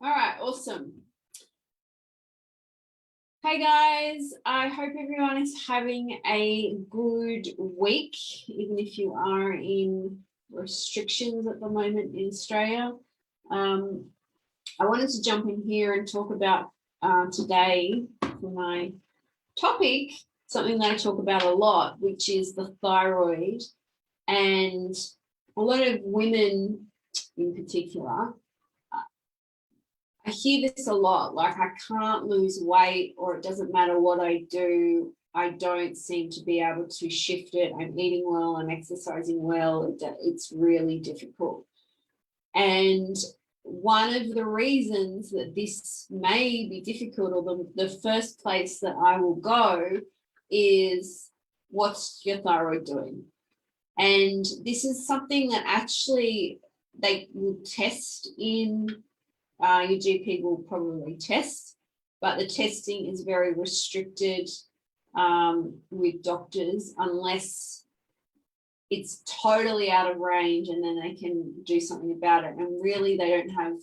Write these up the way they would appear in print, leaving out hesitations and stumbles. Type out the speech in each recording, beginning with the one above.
All right, awesome. Hey guys, I hope everyone is having a good week, even if you are in restrictions at the moment in Australia. I wanted to jump in here and talk about today for my topic, something that I talk about a lot, which is the thyroid. And a lot of women in particular, I hear this a lot, like I can't lose weight, or it doesn't matter what I do, I don't seem to be able to shift it. I'm eating well, I'm exercising well, it's really difficult. And one of the reasons that this may be difficult, or the first place that I will go, is what's your thyroid doing? And this is something that actually they will test in your GP will probably test, but the testing is very restricted with doctors unless it's totally out of range, and then they can do something about it. And really, they don't have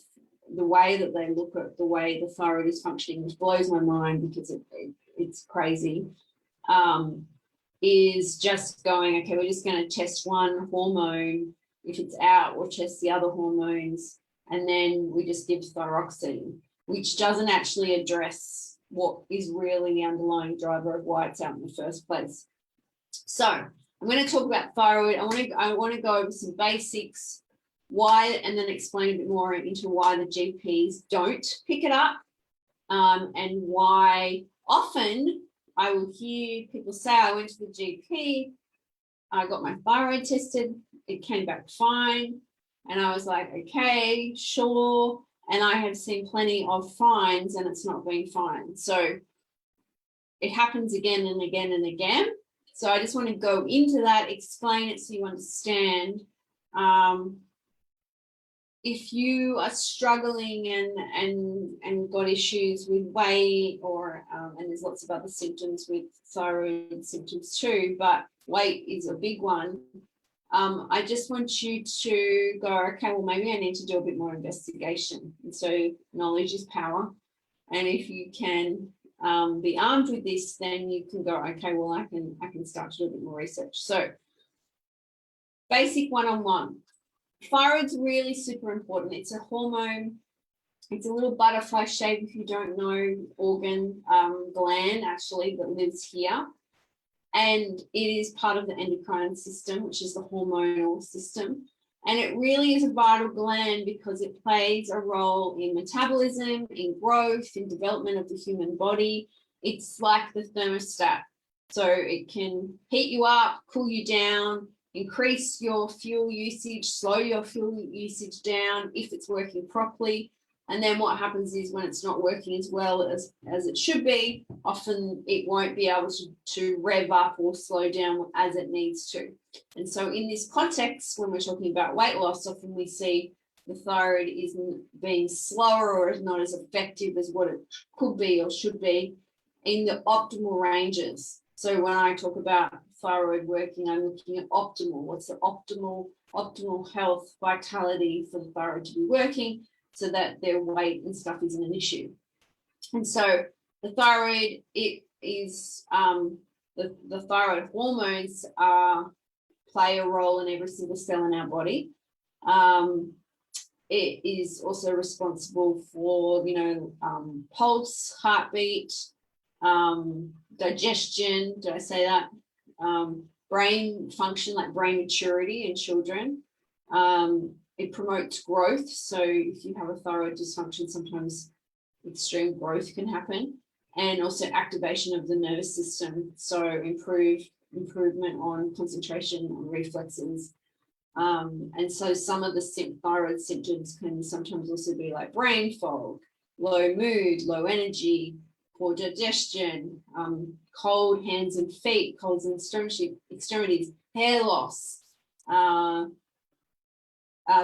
the way that they look at the way the thyroid is functioning, which blows my mind because it's crazy, is just going, okay, we're just going to test one hormone. If it's out, we'll test the other hormones. And then we just give thyroxine, which doesn't actually address what is really the underlying driver of why it's out in the first place. So I'm going to talk about thyroid. I want to go over some basics, why, and then explain a bit more into why the GPs don't pick it up, and why often I will hear people say, I went to the GP, I got my thyroid tested, it came back fine. And I was like, okay, sure. And I have seen plenty of fines and it's not been fine. So it happens again and again and again. So I just want to go into that, explain it so you understand. If you are struggling and got issues with weight, or and there's lots of other symptoms with thyroid symptoms too, but weight is a big one. I just want you to go, okay, well, maybe I need to do a bit more investigation. And so knowledge is power. And if you can be armed with this, then you can go, okay, well, I can start to do a bit more research. So basic one-on-one. Thyroid's really super important. It's a hormone. It's a little butterfly shape, if you don't know, organ, gland actually, that lives here. And it is part of the endocrine system, which is the hormonal system. And it really is a vital gland because it plays a role in metabolism, in growth, in development of the human body. It's like the thermostat. So it can heat you up, cool you down, increase your fuel usage, slow your fuel usage down if it's working properly. And then what happens is when it's not working as well as it should be, often it won't be able to rev up or slow down as it needs to. And so in this context, when we're talking about weight loss, often we see the thyroid is being slower or is not as effective as what it could be or should be in the optimal ranges. So when I talk about thyroid working, I'm looking at optimal. What's the optimal health, vitality for the thyroid to be working, so that their weight and stuff isn't an issue. And so the thyroid, it is the thyroid hormones play a role in every single cell in our body. It is also responsible for, pulse, heartbeat, digestion, did I say that? Brain function, like brain maturity in children. It promotes growth. So if you have a thyroid dysfunction, sometimes extreme growth can happen, and also activation of the nervous system. So improvement on concentration, on reflexes. And so some of the thyroid symptoms can sometimes also be like brain fog, low mood, low energy, poor digestion, cold hands and feet, colds and extremities, hair loss,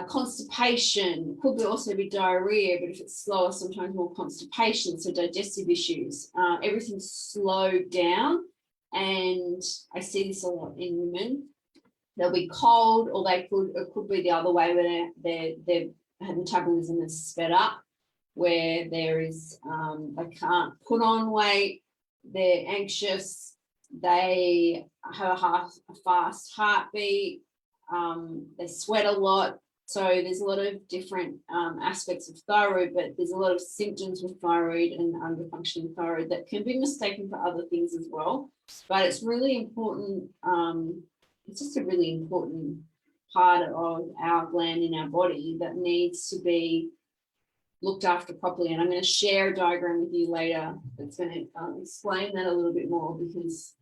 constipation, could also be diarrhea, but if it's slower, sometimes more constipation, so digestive issues. Everything's slowed down, and I see this a lot in women. They'll be cold, or it could be the other way where their metabolism is sped up. where there is, they can't put on weight, they're anxious, they have a fast heartbeat, they sweat a lot. So there's a lot of different aspects of thyroid, but there's a lot of symptoms with thyroid and underfunctioning thyroid that can be mistaken for other things as well. But it's really important. It's just a really important part of our gland in our body that needs to be looked after properly. And I'm going to share a diagram with you later that's going to explain that a little bit more, because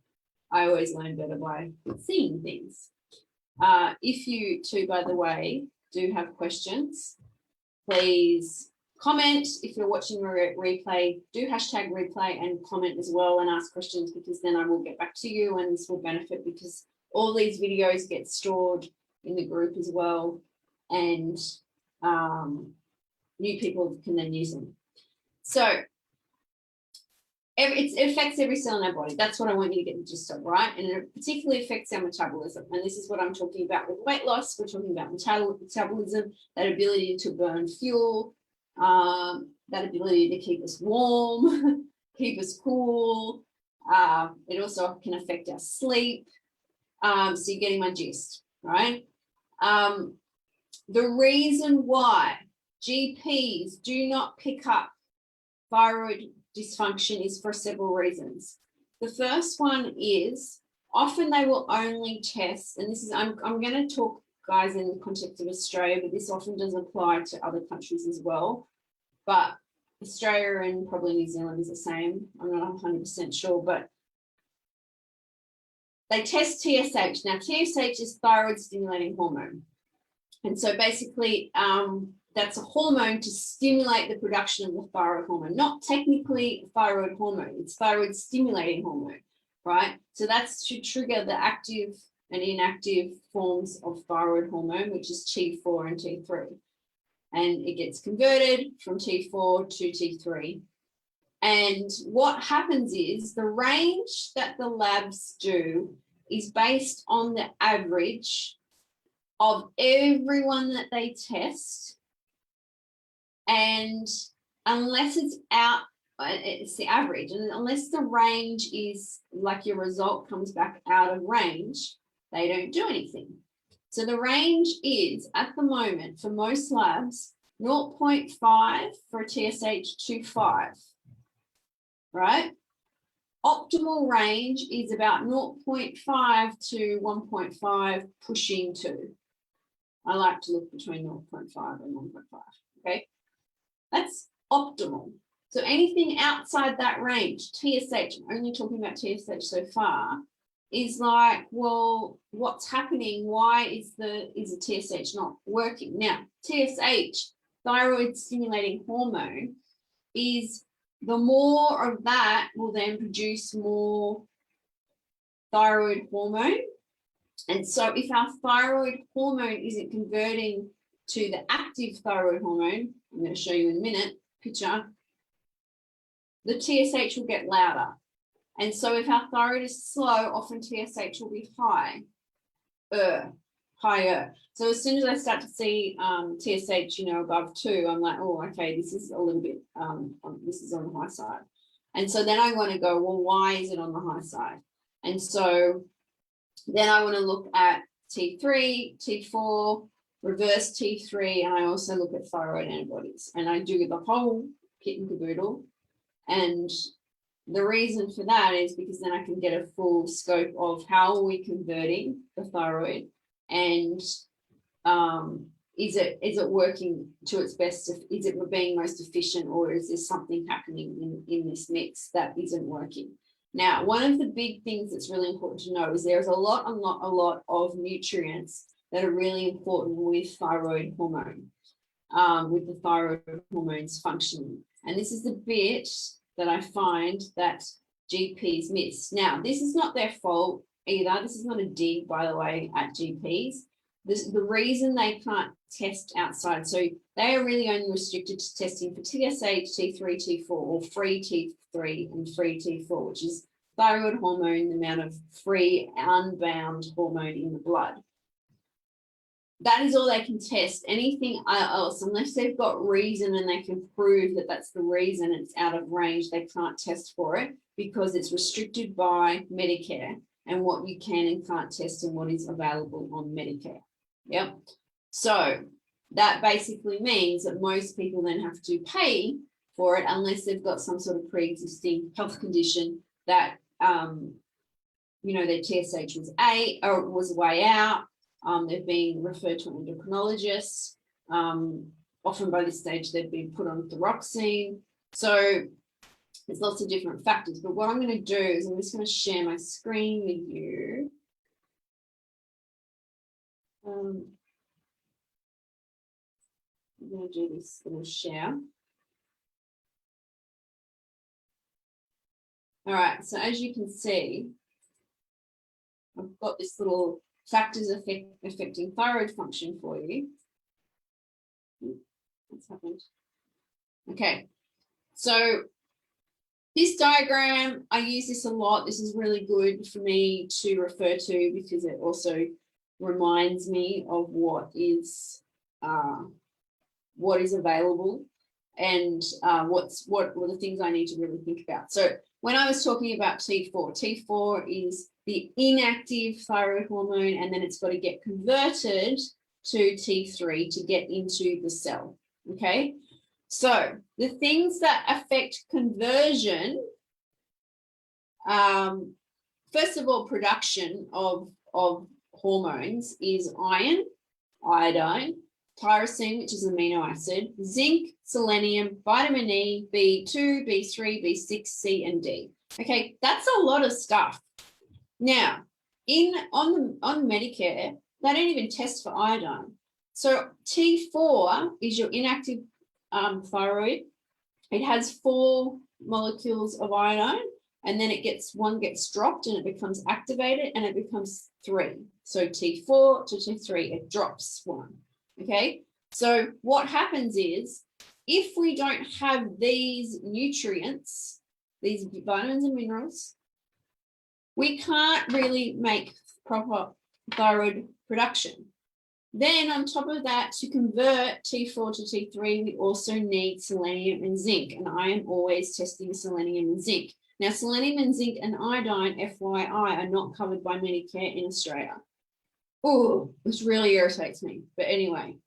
I always learn better by seeing things. If you too, by the way, do have questions, please comment. If you're watching a replay, do hashtag replay and comment as well and ask questions, because then I will get back to you, and this will benefit because all these videos get stored in the group as well, and new people can then use them. So it affects every cell in our body. That's what I want you to get the gist of, right? And it particularly affects our metabolism. And this is what I'm talking about with weight loss. We're talking about metabolism, that ability to burn fuel, that ability to keep us warm, keep us cool. It also can affect our sleep. So you're getting my gist, right? The reason why GPs do not pick up thyroid dysfunction is for several reasons. The first one is often they will only test, and this is, I'm going to talk, guys, in the context of Australia, but this often does apply to other countries as well. But Australia and probably New Zealand is the same. I'm not 100% sure, but they test TSH. Now, TSH is thyroid stimulating hormone. And so basically, that's a hormone to stimulate the production of the thyroid hormone, not technically thyroid hormone, it's thyroid stimulating hormone, right? So that's to trigger the active and inactive forms of thyroid hormone, which is T4 and T3. And it gets converted from T4 to T3. And what happens is the range that the labs do is based on the average of everyone that they test. And unless it's out, it's the average, and unless the range is like your result comes back out of range, they don't do anything. So the range is at the moment for most labs 0.5 for a TSH to 5, right? Optimal range is about 0.5 to 1.5 pushing 2. I like to look between 0.5 and 1.5, okay? That's optimal. So anything outside that range, TSH, I'm only talking about TSH so far, is like, well, what's happening? Why is the TSH not working? Now, TSH, thyroid stimulating hormone, is the more of that will then produce more thyroid hormone. And so if our thyroid hormone isn't converting to the active thyroid hormone, I'm going to show you in a minute, picture, the TSH will get louder. And so if our thyroid is slow, often TSH will be higher. So as soon as I start to see TSH, above 2, I'm like, oh, okay, this is a little bit, this is on the high side. And so then I want to go, well, why is it on the high side? And so then I want to look at T3, T4, reverse T3, and I also look at thyroid antibodies. And I do the whole kit and caboodle. And the reason for that is because then I can get a full scope of how are we converting the thyroid, and is it working to its best? Is it being most efficient, or is there something happening in this mix that isn't working? Now, one of the big things that's really important to know is there's a lot of nutrients that are really important with thyroid hormone, with the thyroid hormones functioning. And this is the bit that I find that GPs miss. Now, this is not their fault either. This is not a dig, by the way, at GPs. The reason they can't test outside, so they are really only restricted to testing for TSH, T3, T4, or free T3 and free T4, which is thyroid hormone, the amount of free, unbound hormone in the blood. that is all they can test. Anything else, unless they've got reason and they can prove that that's the reason it's out of range, they can't test for it because it's restricted by Medicare and what you can and can't test and what is available on Medicare. Yep. So that basically means that most people then have to pay for it unless they've got some sort of pre-existing health condition that, you know, their TSH was way out. They've been referred to an endocrinologist. Often by this stage, they've been put on thyroxine. So there's lots of different factors. But what I'm going to do is I'm just going to share my screen with you. I'm going to do this little share. All right, so as you can see, I've got this little factors affecting thyroid function for you. What's happened? Okay, so this diagram, I use this a lot. This is really good for me to refer to because it also reminds me of what is available and what are the things I need to really think about. So when I was talking about T4, T4 is the inactive thyroid hormone, and then it's got to get converted to T3 to get into the cell, okay? So the things that affect conversion, first of all, production of hormones is iron, iodine, tyrosine, which is an amino acid, zinc, selenium, vitamin E, B2, B3, B6, C, and D. Okay, that's a lot of stuff. Now, on Medicare, they don't even test for iodine. So T4 is your inactive thyroid. It has 4 molecules of iodine, and then one gets dropped and it becomes activated and it becomes 3. So T4 to T3, it drops 1. Okay, so what happens is if we don't have these nutrients, these vitamins and minerals, we can't really make proper thyroid production. Then on top of that, to convert T4 to T3, we also need selenium and zinc, and I am always testing selenium and zinc. Now, selenium and zinc and iodine, FYI, are not covered by Medicare in Australia. Oh, this really irritates me. But anyway,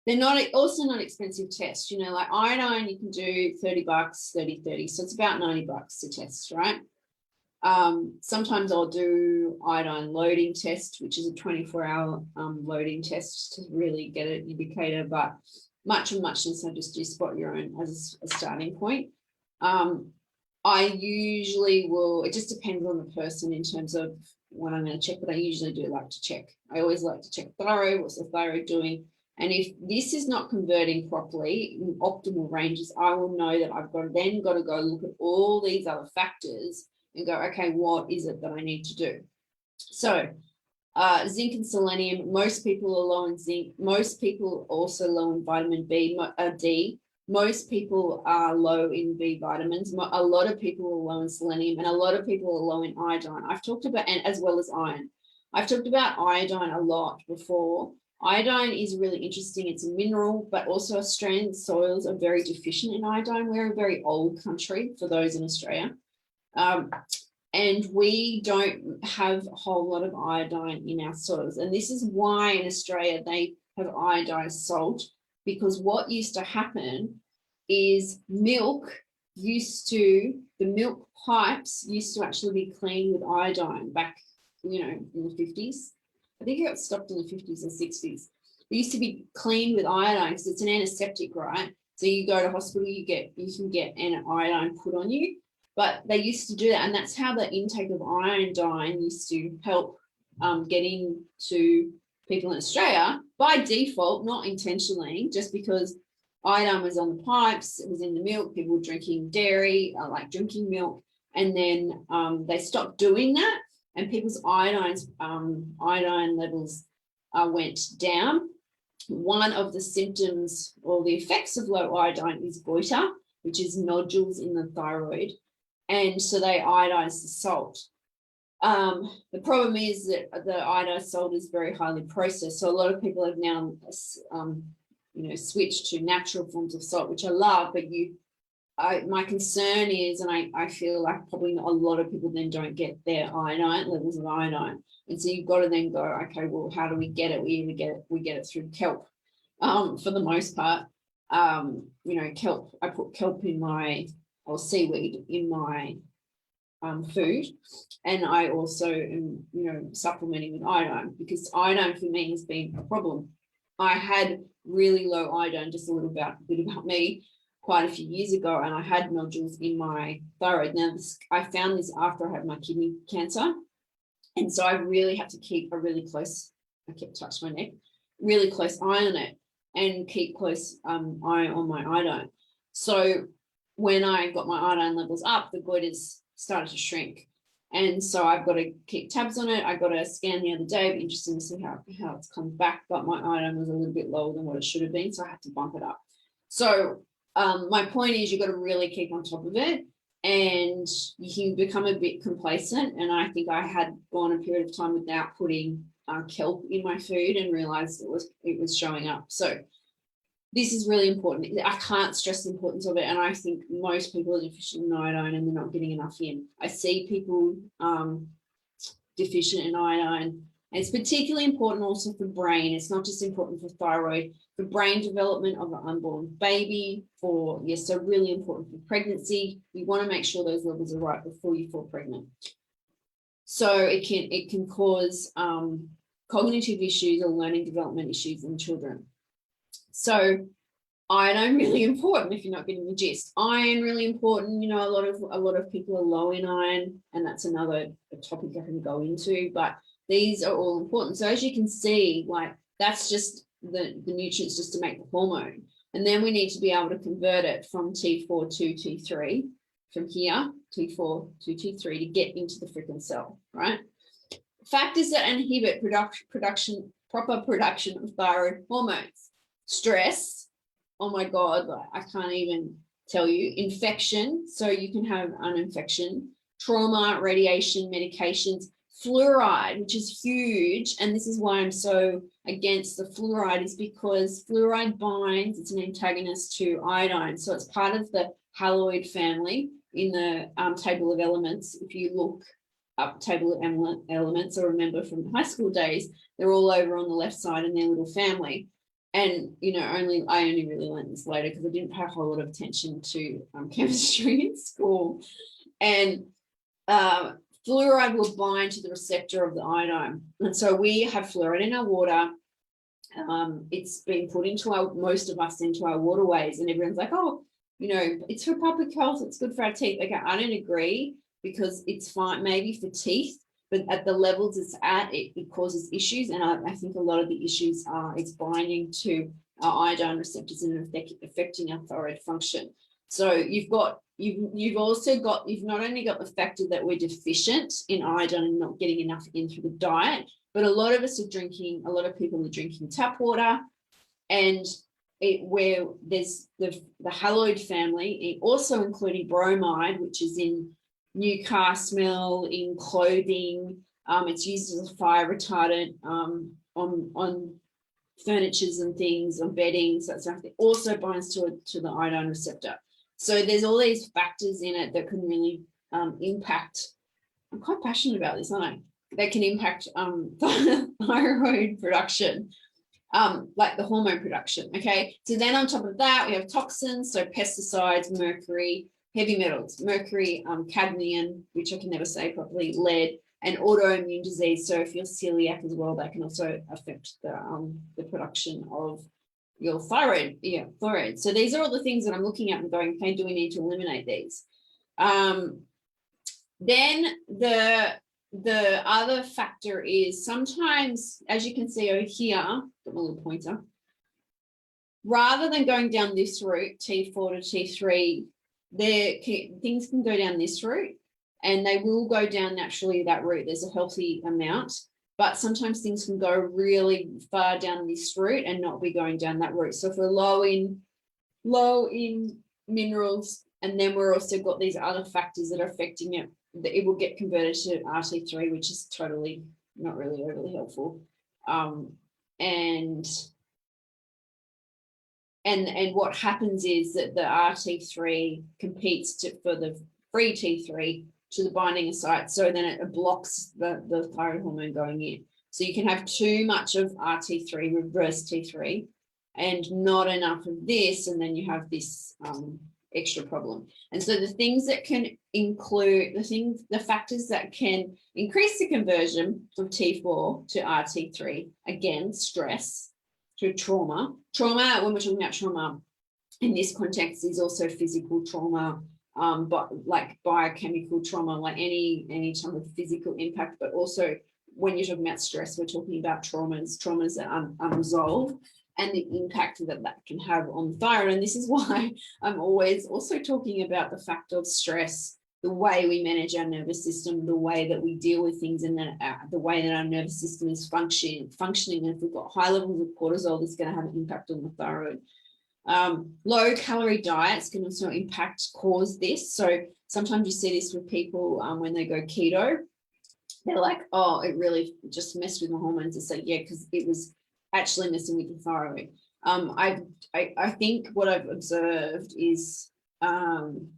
they're also not expensive tests. You know, like iodine, you can do $30, 30. So it's about $90 to test, right? Sometimes I'll do iodine loading test, which is a 24-hour loading test to really get an indicator, but much less I just do spot your own as a starting point. I usually will, it just depends on the person in terms of what I'm going to check, but I usually do like to check. I always like to check thyroid, what's the thyroid doing? And if this is not converting properly in optimal ranges, I will know that I've got to go look at all these other factors and go, okay, what is it that I need to do? So zinc and selenium, most people are low in zinc. Most people also low in vitamin D. Most people are low in B vitamins. A lot of people are low in selenium, and a lot of people are low in iodine. I've talked about, and as well as iron. I've talked about iodine a lot before. Iodine is really interesting. It's a mineral, but also Australian soils are very deficient in iodine. We're a very old country for those in Australia. And we don't have a whole lot of iodine in our soils. And this is why in Australia they have iodized salt, because what used to happen is the milk pipes used to actually be cleaned with iodine back, you know, in the 50s. I think it got stopped in the 50s and 60s. They used to be cleaned with iodine because it's an antiseptic, right? So you go to hospital, you can get an iodine put on you. But they used to do that, and that's how the intake of iodine used to help get into people in Australia by default, not intentionally, just because iodine was on the pipes, it was in the milk, people were drinking dairy, like drinking milk, and then they stopped doing that, and people's iodine levels went down. One of the symptoms or the effects of low iodine is goiter, which is nodules in the thyroid. And so they iodized the salt. The problem is that the iodine salt is very highly processed. So a lot of people have now, switched to natural forms of salt, which I love, but my concern is, and I feel like probably a lot of people then don't get their iodine levels of iodine. And so you've got to then go, okay, well, how do we get it? We get it through kelp, for the most part. Kelp, I put kelp in or seaweed in my food, and I also am, supplementing with iodine, because iodine for me has been a problem. I had really low iodine, just a bit about me, quite a few years ago, and I had nodules in my thyroid. Now, I found this after I had my kidney cancer, and so I really had to keep a really close, I kept touching my neck, really close eye on it, and keep close eye on my iodine. So when I got my iodine levels up, the goiters started to shrink. And so I've got to keep tabs on it. I got a scan the other day. It'd be interesting to see how it's come back, but my iodine was a little bit lower than what it should have been, so I had to bump it up. So my point is, you've got to really keep on top of it, and you can become a bit complacent. And I think I had gone a period of time without putting kelp in my food and realized it was showing up. So this is really important. I can't stress the importance of it. And I think most people are deficient in iodine and they're not getting enough in. I see people deficient in iodine. And it's particularly important also for brain. It's not just important for thyroid, for brain development of an unborn baby, so really important for pregnancy. You want to make sure those levels are right before you fall pregnant. So it can cause cognitive issues or learning development issues in children. So iodine really important if you're not getting the gist. Iron really important. A lot of people are low in iron, and that's another topic I can go into, but these are all important. So as you can see, that's just the nutrients just to make the hormone. And then we need to be able to convert it from T4 to T3, from here, T4 to T3, to get into the freaking cell, right? Factors that inhibit proper production of thyroid hormones. Stress, oh my God, I can't even tell you. Infection, so you can have an infection. Trauma, radiation, medications. Fluoride, which is huge, and this is why I'm so against the fluoride, is because fluoride binds, it's an antagonist to iodine. So it's part of the haloid family in the table of elements. If you look up table of elements, or remember from high school days, they're all over on the left side in their little family. And, I only really learned this later because I didn't pay a whole lot of attention to chemistry in school. And fluoride will bind to the receptor of the iodine. And so we have fluoride in our water. It's been put into most of us into our waterways, and everyone's like, oh, it's for public health, it's good for our teeth. Okay, I don't agree, because it's fine maybe for teeth, but at the levels it's at, it causes issues. And I think a lot of the issues are it's binding to our iodine receptors and affecting our thyroid function. So you've not only got the factor that we're deficient in iodine and not getting enough in through the diet, but a lot of people are drinking tap water, and where there's the haloid family, also including bromide, which is in new car smell, in clothing. It's used as a fire retardant on furnitures and things, on bedding. So it also binds to the iodine receptor. So there's all these factors in it that can really impact. I'm quite passionate about this, aren't I? That can impact thyroid production, like the hormone production. Okay, so then on top of that, we have toxins, so pesticides, mercury, heavy metals, mercury, cadmium, which I can never say properly, lead, and autoimmune disease. So if you're celiac as well, that can also affect the production of your thyroid. So these are all the things that I'm looking at and going, okay, do we need to eliminate these? Then the other factor is sometimes, as you can see over here, got my little pointer, rather than going down this route, T4 to T3, things can go down this route, and they will go down naturally that route. There's a healthy amount, but sometimes things can go really far down this route and not be going down that route. So if we're low in minerals, and then we're also got these other factors that are affecting it, it will get converted to RT3, which is totally not really overly helpful. And what happens is that the RT3 competes for the free T3 to the binding site, so then it blocks the thyroid hormone going in. So you can have too much of RT3, reverse T3, and not enough of this, and then you have this extra problem. And so the things that can include, the factors that can increase the conversion from T4 to RT3, again, stress, to trauma. Trauma, when we're talking about trauma in this context, is also physical trauma, but like biochemical trauma, like any type of physical impact, but also when you're talking about stress, we're talking about traumas that are unresolved, and the impact that can have on the thyroid. And this is why I'm always also talking about the fact of stress, the way we manage our nervous system, the way that we deal with things, and the way that our nervous system is functioning. And if we've got high levels of cortisol, it's going to have an impact on the thyroid. Low calorie diets can also cause this. So sometimes you see this with people when they go keto, they're like, oh, it really just messed with my hormones. It's like, yeah, because it was actually messing with the thyroid. I think what I've observed is, and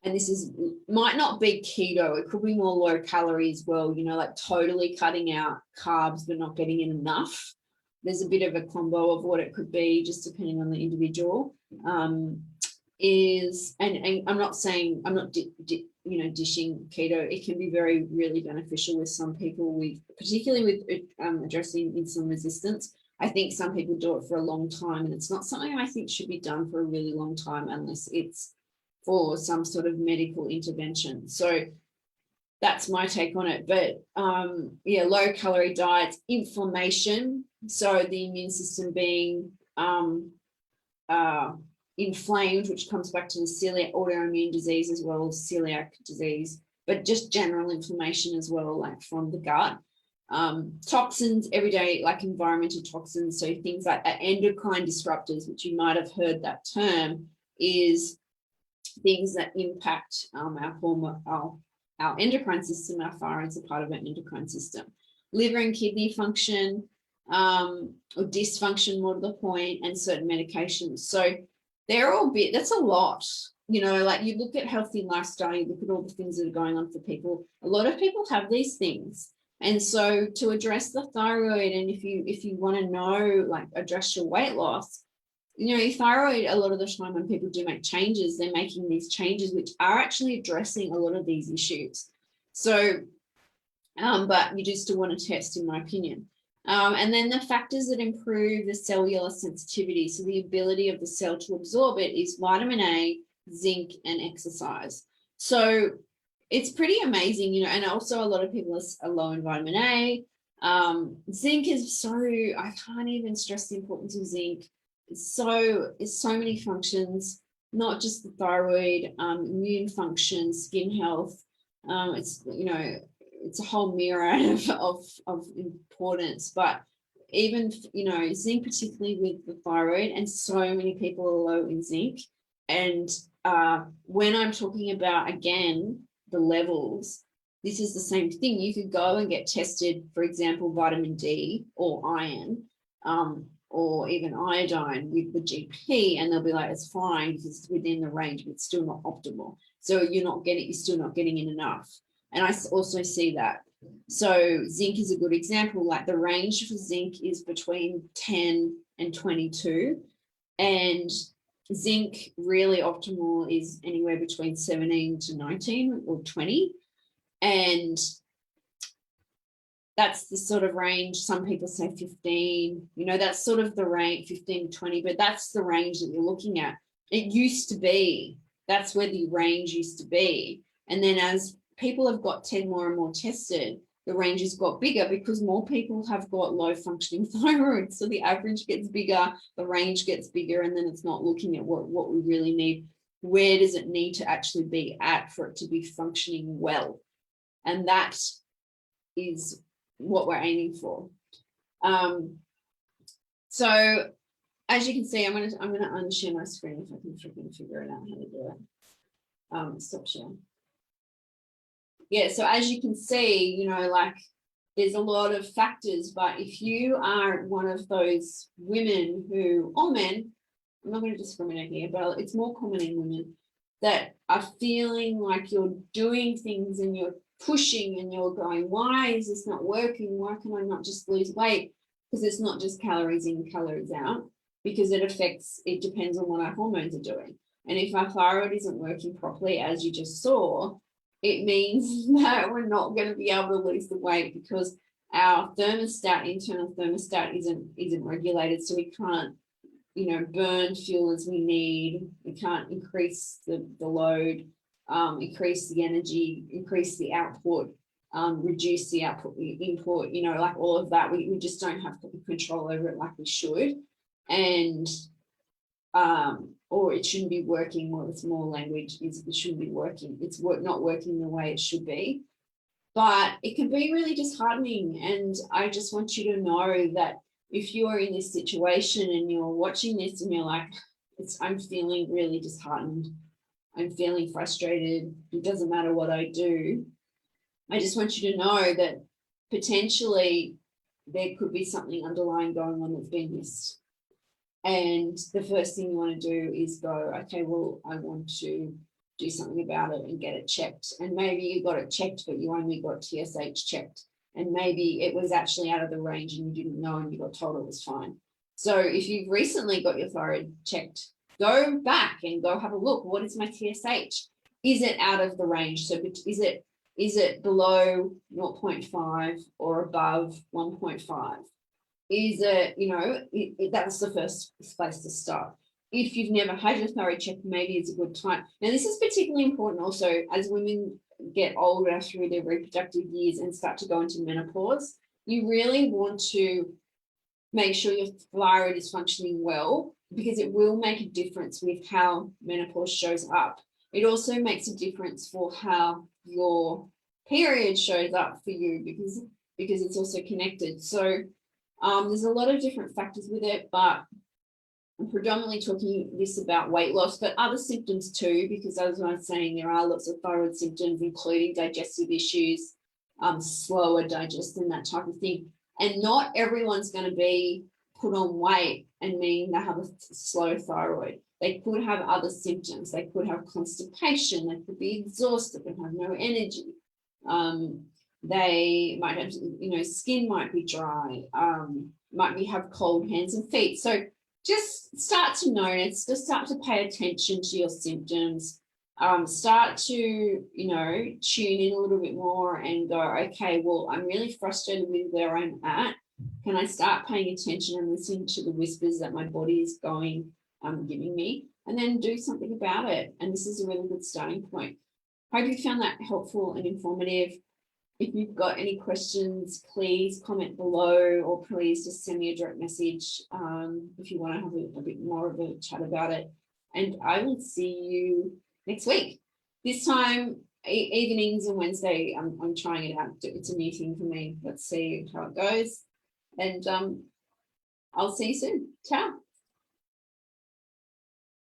this might not be keto, it could be more low calorie as well, you know, like totally cutting out carbs but not getting in enough. There's a bit of a combo of what it could be, just depending on the individual. And I'm not saying, I'm not dishing keto. It can be really beneficial with some people, particularly with addressing insulin resistance. I think some people do it for a long time, and it's not something I think should be done for a really long time unless it's for some sort of medical intervention. So that's my take on it. But yeah, low calorie diets, inflammation, so the immune system being inflamed, which comes back to the celiac autoimmune disease as well as celiac disease, but just general inflammation as well, like from the gut. Toxins, everyday, like environmental toxins, so things like endocrine disruptors, which you might have heard that term, is things that impact our endocrine system. Our thyroid's a part of our endocrine system. Liver and kidney function, or dysfunction, more to the point, and certain medications. So they're all that's a lot, you know, like you look at healthy lifestyle, you look at all the things that are going on for people. A lot of people have these things. And so to address the thyroid, and if you want to know, like, address your weight loss, you know, your thyroid, a lot of the time when people do make changes, they're making these changes which are actually addressing a lot of these issues. So, but you do still want to test, in my opinion. And then the factors that improve the cellular sensitivity, so the ability of the cell to absorb it, is vitamin A, zinc, and exercise. So it's pretty amazing, you know, and also a lot of people are low in vitamin A. Zinc is I can't even stress the importance of zinc. It's so many functions, not just the thyroid, immune function, skin health. It's, you know, it's a whole myriad of importance, but even, you know, zinc, particularly with the thyroid, and so many people are low in zinc. And when I'm talking about, again, the levels, this is the same thing. You could go and get tested, for example, vitamin D or iron, or even iodine with the GP, and they'll be like, it's fine because it's within the range, but it's still not optimal. So you're still not getting in enough. And I also see that. So zinc is a good example. Like, the range for zinc is between 10 and 22. And zinc really optimal is anywhere between 17 to 19 or 20. And that's the sort of range. Some people say 15, you know, that's sort of the range, 15 to 20, but that's the range that you're looking at. It used to be, that's where the range used to be. And then as people have got more and more tested, the range has got bigger because more people have got low functioning thyroid. So the average gets bigger, the range gets bigger, and then it's not looking at what we really need. Where does it need to actually be at for it to be functioning well? And that is what we're aiming for. So as you can see, I'm gonna unshare my screen if I can freaking figure it out how to do it. Stop sharing. yeah, so as you can see, you know, like there's a lot of factors, but if you are one of those women who, or men, I'm not going to discriminate here, but it's more common in women that are feeling like you're doing things and you're pushing and you're going, why is this not working? Why can I not just lose weight? Because it's not just calories in, calories out, because it depends on what our hormones are doing. And if our thyroid isn't working properly, as you just saw, it means that we're not going to be able to lose the weight because our thermostat, internal thermostat, isn't regulated, so we can't, you know, burn fuel as we need. We can't increase the load, increase the energy, increase the output, reduce the output, input, you know, like all of that. We just don't have control over it like we should. And or it shouldn't be working, or it's more language, it shouldn't be working. It's not working the way it should be. But it can be really disheartening. And I just want you to know that if you are in this situation and you're watching this and you're like, I'm feeling really disheartened, I'm feeling frustrated, it doesn't matter what I do, I just want you to know that potentially there could be something underlying going on that's been missed. And the first thing you want to do is go, okay, well, I want to do something about it and get it checked. And maybe you got it checked, but you only got TSH checked. And maybe it was actually out of the range and you didn't know and you got told it was fine. So if you've recently got your thyroid checked, go back and go have a look. What is my TSH? Is it out of the range? So is it below 0.5 or above 1.5? Is it, you know, that's the first place to start. If you've never had your thyroid check, maybe it's a good time. Now, this is particularly important also as women get older through their reproductive years and start to go into menopause. You really want to make sure your thyroid is functioning well, because it will make a difference with how menopause shows up. It also makes a difference for how your period shows up for you, because it's also connected. So there's a lot of different factors with it, but I'm predominantly talking this about weight loss, but other symptoms too, because as I was saying, there are lots of thyroid symptoms, including digestive issues, slower digestion, that type of thing. And not everyone's going to be put on weight and mean they have a slow thyroid. They could have other symptoms. They could have constipation. They could be exhausted and have no energy. They might have, you know, skin might be dry, might have cold hands and feet. So just start to notice, just start to pay attention to your symptoms, start to, you know, tune in a little bit more and go, okay, well, I'm really frustrated with where I'm at. Can I start paying attention and listening to the whispers that my body is giving me, and then do something about it? And this is a really good starting point. Hope you found that helpful and informative. If you've got any questions, please comment below, or please just send me a direct message if you want to have a bit more of a chat about it. And I will see you next week. This time, evenings and Wednesday, I'm trying it out. It's a new thing for me. Let's see how it goes. And I'll see you soon. Ciao.